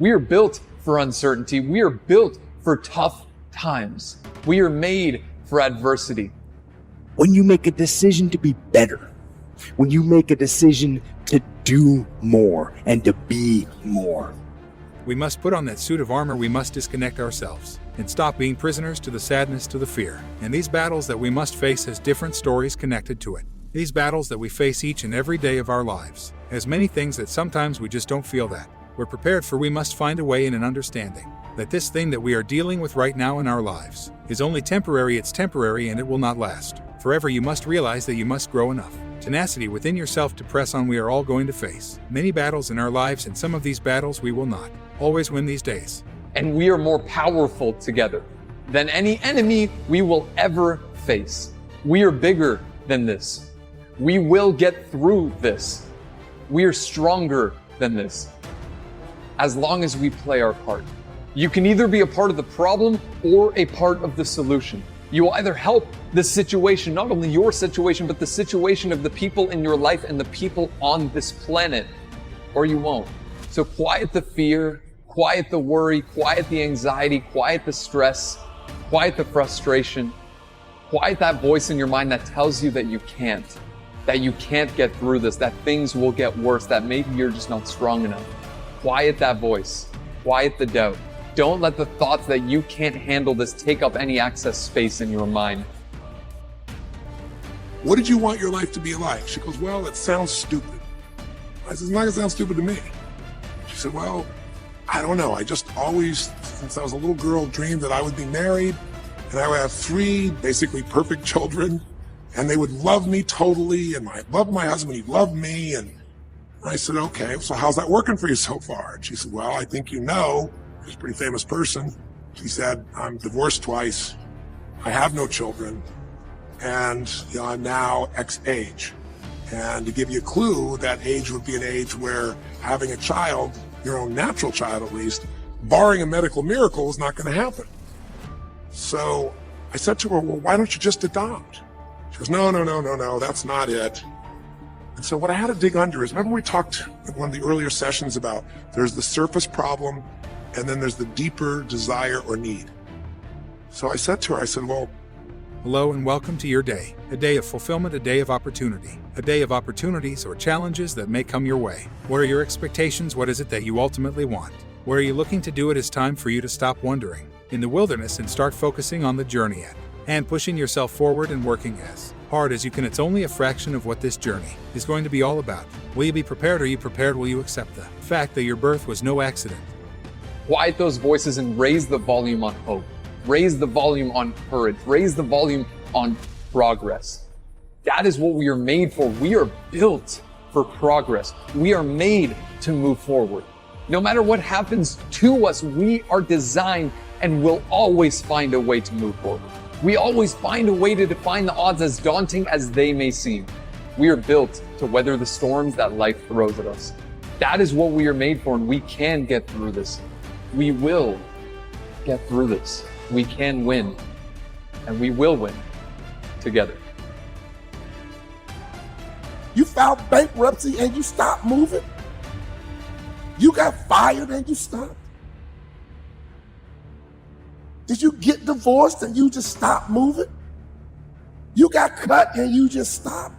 We are built for uncertainty. We are built for tough times. We are made for adversity. When you make a decision to be better, when you make a decision to do more and to be more, we must put on that suit of armor. We must disconnect ourselves and stop being prisoners to the sadness, to the fear. And these battles that we must face has different stories connected to it. These battles that we face each and every day of our lives has many things that sometimes we just don't feel that we're prepared for. We must find a way in an understanding that this thing that we are dealing with right now in our lives is only temporary. It's temporary and it will not last forever. You must realize that you must grow enough tenacity within yourself to press on. We are all going to face many battles in our lives, and some of these battles we will not always win these days. And we are more powerful together than any enemy we will ever face. We are bigger than this. We will get through this. We are stronger than this, as long as we play our part. You can either be a part of the problem or a part of the solution. You will either help the situation, not only your situation, but the situation of the people in your life and the people on this planet, or you won't. So quiet the fear, quiet the worry, quiet the anxiety, quiet the stress, quiet the frustration, quiet that voice in your mind that tells you that you can't get through this, that things will get worse, that maybe you're just not strong enough. Quiet that voice, quiet the doubt. Don't let the thoughts that you can't handle this take up any access space in your mind. What did you want your life to be like? She goes, well, it sounds stupid. I said, it's not gonna sound stupid to me. She said, well, I don't know. I just always, since I was a little girl, dreamed that I would be married and I would have 3 basically perfect children and they would love me totally, and I loved my husband, he loved me. And I said, okay, so how's that working for you so far? And she said, well, I think you know, she's a pretty famous person. She said, I'm divorced twice, I have no children, and I'm now X age. And to give you a clue, that age would be an age where having a child, your own natural child at least, barring a medical miracle, is not going to happen. So I said to her, well, why don't you just adopt? She goes, no, that's not it. And so what I had to dig under is, remember we talked in one of the earlier sessions about there's the surface problem and then there's the deeper desire or need. So I said to her, I said, well, hello and welcome to your day, a day of fulfillment, a day of opportunity, a day of opportunities or challenges that may come your way. What are your expectations? What is it that you ultimately want? Where are you looking to do? It is time for you to stop wandering in the wilderness and start focusing on the journey at and pushing yourself forward and working as hard as you can. It's only a fraction of what this journey is going to be all about. Will you be prepared? Are you prepared? Will you accept the fact that your birth was no accident? Quiet those voices and raise the volume on hope. Raise the volume on courage. Raise the volume on progress. That is what we are made for. We are built for progress. We are made to move forward. No matter what happens to us, we are designed and will always find a way to move forward. We always find a way to define the odds, as daunting as they may seem. We are built to weather the storms that life throws at us. That is what we are made for, and we can get through this. We will get through this. We can win, and we will win together. You filed bankruptcy and you stopped moving? You got fired and you stopped? Did you get divorced and you just stopped moving? You got cut and you just stopped?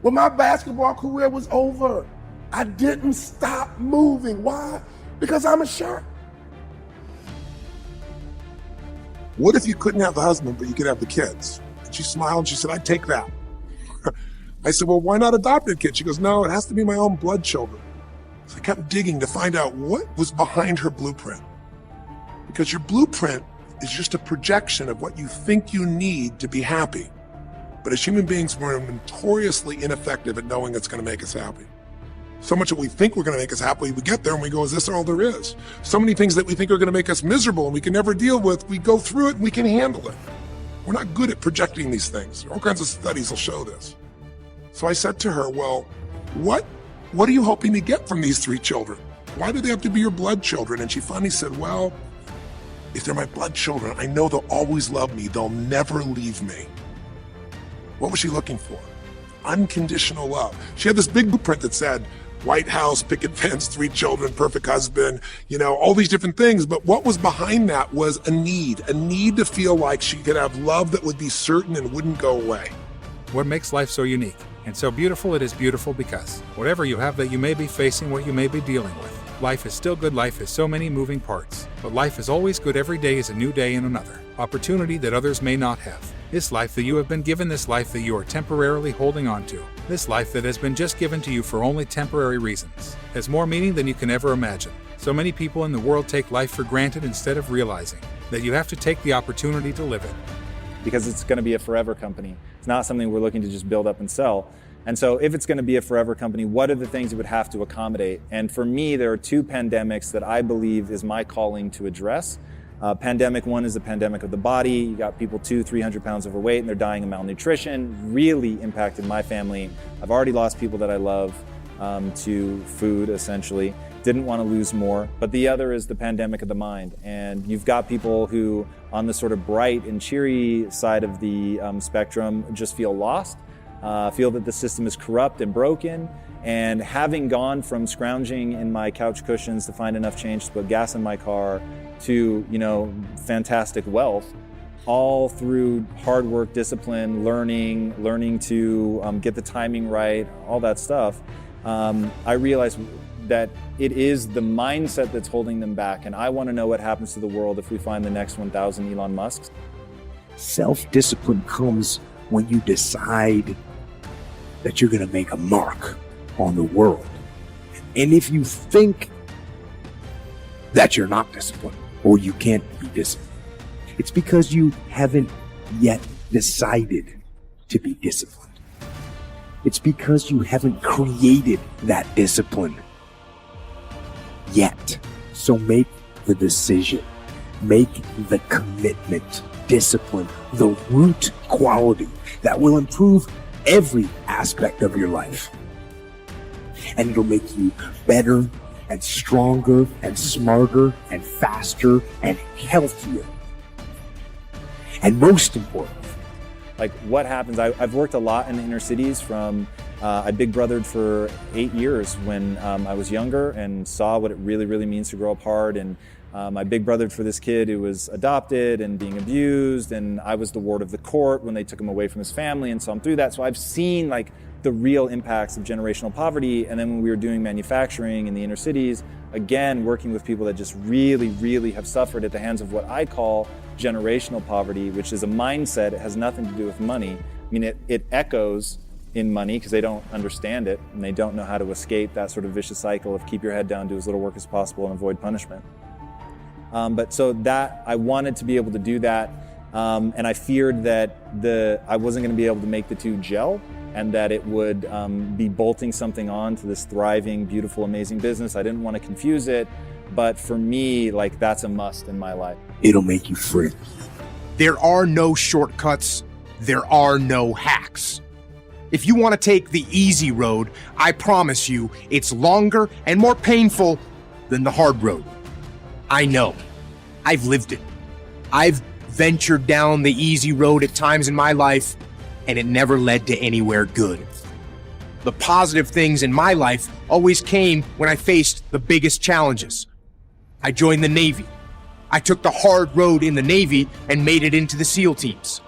When my basketball career was over, I didn't stop moving. Why? Because I'm a shark. what if you couldn't have the husband, but you could have the kids? And she smiled and she said, I'd take that. I said, well, why not adopt a kid? She goes, no, it has to be my own blood children. So I kept digging to find out what was behind her blueprint. Because your blueprint is just a projection of what you think you need to be happy. But as human beings, we're notoriously ineffective at knowing it's going to make us happy. So much that we think we're going to make us happy, we get there and we go, is this all there is? So many things that we think are going to make us miserable and we can never deal with, we go through it and we can handle it. We're not good at projecting these things. All kinds of studies will show this. So I said to her, well, what are you hoping to get from these 3 children? Why do they have to be your blood children? And she finally said, well, if they're my blood children, I know they'll always love me. They'll never leave me. What was she looking for? Unconditional love. She had this big blueprint that said, White House, picket fence, 3 children, perfect husband, all these different things. But what was behind that was a need to feel like she could have love that would be certain and wouldn't go away. What makes life so unique and so beautiful? It is beautiful because whatever you have that you may be facing, what you may be dealing with, life is still good. Life has so many moving parts, but life is always good. Every day is a new day and another opportunity that others may not have. This life that you have been given, this life that you are temporarily holding on to, this life that has been just given to you for only temporary reasons, has more meaning than you can ever imagine. So many people in the world take life for granted instead of realizing that you have to take the opportunity to live it. Because it's going to be a forever company. It's not something we're looking to just build up and sell. And so if it's going to be a forever company, what are the things it would have to accommodate? And for me, there are 2 pandemics that I believe is my calling to address. Pandemic 1 is the pandemic of the body. You got people 200-300 pounds overweight and they're dying of malnutrition. Really impacted my family. I've already lost people that I love to food, essentially. Didn't want to lose more. But the other is the pandemic of the mind. And you've got people who, on the sort of bright and cheery side of the spectrum, just feel lost, feel that the system is corrupt and broken. And having gone from scrounging in my couch cushions to find enough change to put gas in my car to, fantastic wealth, all through hard work, discipline, learning to get the timing right, all that stuff, I realized that it is the mindset that's holding them back. And I want to know what happens to the world if we find the next 1,000 Elon Musks. Self-discipline comes when you decide that you're going to make a mark on the world. And if you think that you're not disciplined or you can't be disciplined, it's because you haven't yet decided to be disciplined. It's because you haven't created that discipline yet. So make the decision, make the commitment. Discipline, the root quality that will improve every aspect of your life. And it'll make you better and stronger and smarter and faster and healthier. And most important, like what happens, I've worked a lot in the inner cities from, I big brothered for 8 years when I was younger and saw what it really means to grow up hard. And I big brothered for this kid who was adopted and being abused. And I was the ward of the court when they took him away from his family and saw him through that. So I've seen like the real impacts of generational poverty. And then when we were doing manufacturing in the inner cities, again, working with people that just really have suffered at the hands of what I call generational poverty, which is a mindset. It has nothing to do with money. I mean, it echoes in money because they don't understand it and they don't know how to escape that sort of vicious cycle of keep your head down, do as little work as possible and avoid punishment. But so that I wanted to be able to do that. And I feared that I wasn't going to be able to make the two gel and that it would be bolting something on to this thriving, beautiful, amazing business. I didn't want to confuse it. But for me, like that's a must in my life. It'll make you free. There are no shortcuts. There are no hacks. If you want to take the easy road, I promise you it's longer and more painful than the hard road. I know. I've lived it. I've ventured down the easy road at times in my life, and it never led to anywhere good. The positive things in my life always came when I faced the biggest challenges. I joined the Navy. I took the hard road in the Navy and made it into the SEAL teams.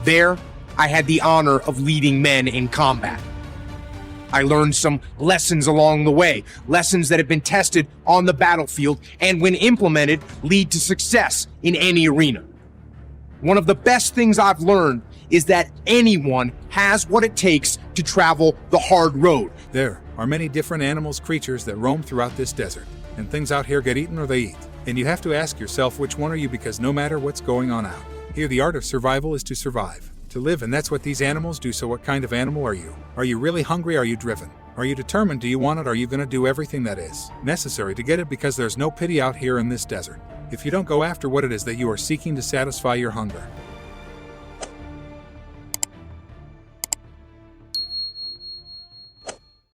There, I had the honor of leading men in combat. I learned some lessons along the way, lessons that have been tested on the battlefield and when implemented lead to success in any arena. One of the best things I've learned is that anyone has what it takes to travel the hard road. There are many different animals, creatures that roam throughout this desert, and things out here get eaten or they eat. And you have to ask yourself, which one are you? Because no matter what's going on out here, the art of survival is to survive, to live, and that's what these animals do. So what kind of animal are you? Are you really hungry? Are you driven? Are you determined? Do you want it? Are you going to do everything that is necessary to get it? Because there's no pity out here in this desert if you don't go after what it is that you are seeking to satisfy your hunger.